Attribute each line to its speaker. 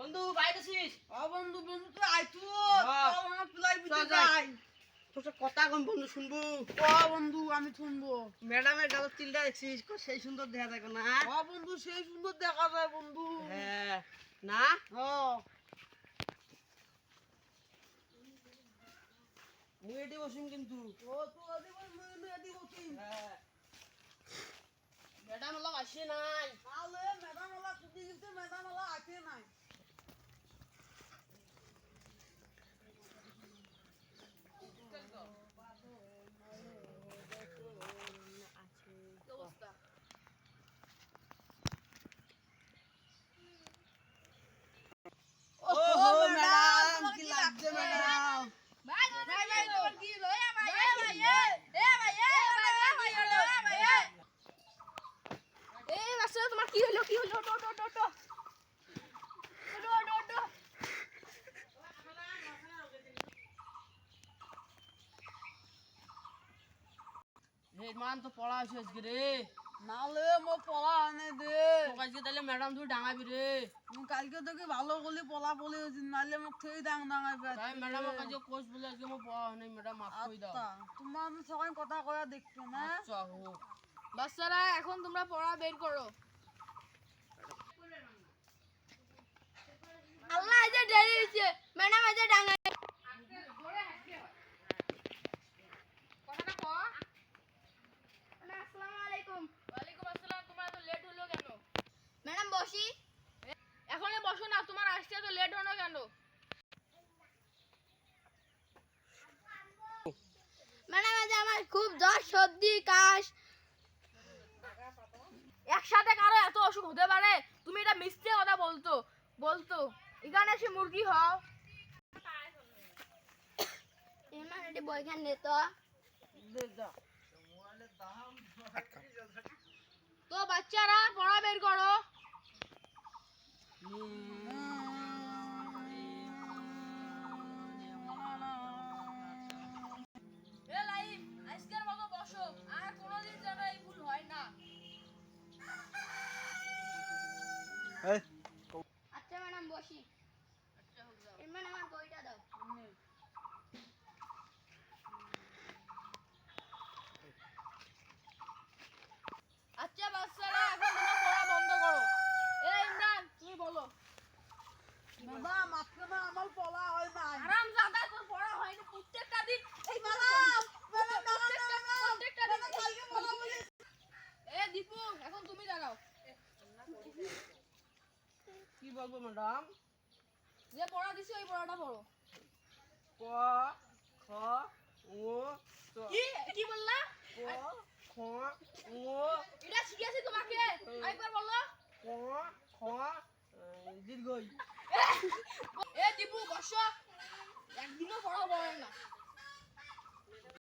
Speaker 1: বন্ধু বাইরেছিস?
Speaker 2: বন্ধু বন্ধু তুই আইতু
Speaker 1: হ্যাঁ।
Speaker 2: চল আমার প্লাই বুঝে
Speaker 1: চল
Speaker 2: যাই
Speaker 1: যাই। তোর সাথে কথা কম বন্ধু শুনবো।
Speaker 2: বন্ধু আমি শুনবো।
Speaker 1: ম্যাডামের গালের তিলটা দেখছিস কত সেই সুন্দর দেখা যায় না?
Speaker 2: বন্ধু সেই সুন্দর দেখা যায় বন্ধু।
Speaker 1: হ্যাঁ না মুই এটি বসিম কিন্তু।
Speaker 2: তুই আদি বল মুই আদি বসি।
Speaker 1: হ্যাঁ ম্যাডাম লগ আসে নাই।
Speaker 2: তাহলে ম্যাডাম ওলা ছুটি দিতে ম্যাডাম ওলা আসে নাই।
Speaker 1: ম্যাডাম কি লাগছে ম্যাডাম?
Speaker 3: তোমার কি হলো কি হলো
Speaker 1: মান তো পড়া আছে আজকে রে।
Speaker 2: নালে মো পলা আনে দে।
Speaker 1: তোকে আজকে তাহলে ম্যাডাম তুই ডাঙাবি রে।
Speaker 2: মু কালকে তোকে ভালো করে পলা পলি হইছি নালে মোক থেই ডাঙাইবে।
Speaker 1: তাই ম্যাডামের কাছে কোচ বলে আজকে মো পড়া হয় নাই ম্যাডাম মাফ করে দাও।
Speaker 2: তোমার আমি সবাই কথা কয়া দেখছো না।
Speaker 1: আচ্ছা হোক।
Speaker 3: বাচ্চারা এখন তোমরা পড়া বের করো। আল্লাহ আজকে দেরি হইছে ম্যাডাম আজকে ডাঙাই কথাটা ক। আসসালামু আলাইকুম। ওয়ালাইকুম আসসালাম। তোমার এত লেট হলো কেন? ম্যাডাম বসি। এখনই বসো না, তোমার আসতে এত লেট হলো কেন? ম্যাডাম আজ আমার খুব জ্বর সর্দি কাশ। একসাথে কারো এত অসুখ হতে পারে? তুমি এটা মিথ্যে কথা বলতো এখানে এসে মুরগি হও। এমন এটি বইখান দে তো। তো বাচ্চারা পড়া বের করো। এ লাইম আজকের মতো বসো, আর কোনোদিন যেন এই ভুল হয় না। আচ্ছা ম্যাডাম বসি। এমন আমার বইটা দাও। আচ্ছা বাচ্চারা এখন তোমরা পড়া বন্ধ করো। এ ইমরান তুমি বলো।
Speaker 2: ম্যাডাম আজকে না আমার পলা হয় নাই।
Speaker 3: আরাম জাদা তোর পড়া হয়নি প্রত্যেকটা দিন। এই প্রত্যেকটা দিন
Speaker 2: কালকে পলা বলি।
Speaker 3: এ দীপু এখন তুমি দাঁড়াও।
Speaker 1: কি বলবো ম্যাডাম?
Speaker 3: যে পড়া দিছি ওই পড়াটা পড়ো।
Speaker 1: ক খ ও তো
Speaker 3: কি বললা?
Speaker 1: ক খ ও
Speaker 3: এটা শিখিয়েছি তোমাকে, আরেকবার বলো।
Speaker 1: ক খ দীর্ঘই।
Speaker 3: এ দীপু বসো, একদিনও পড়া পড়ে না।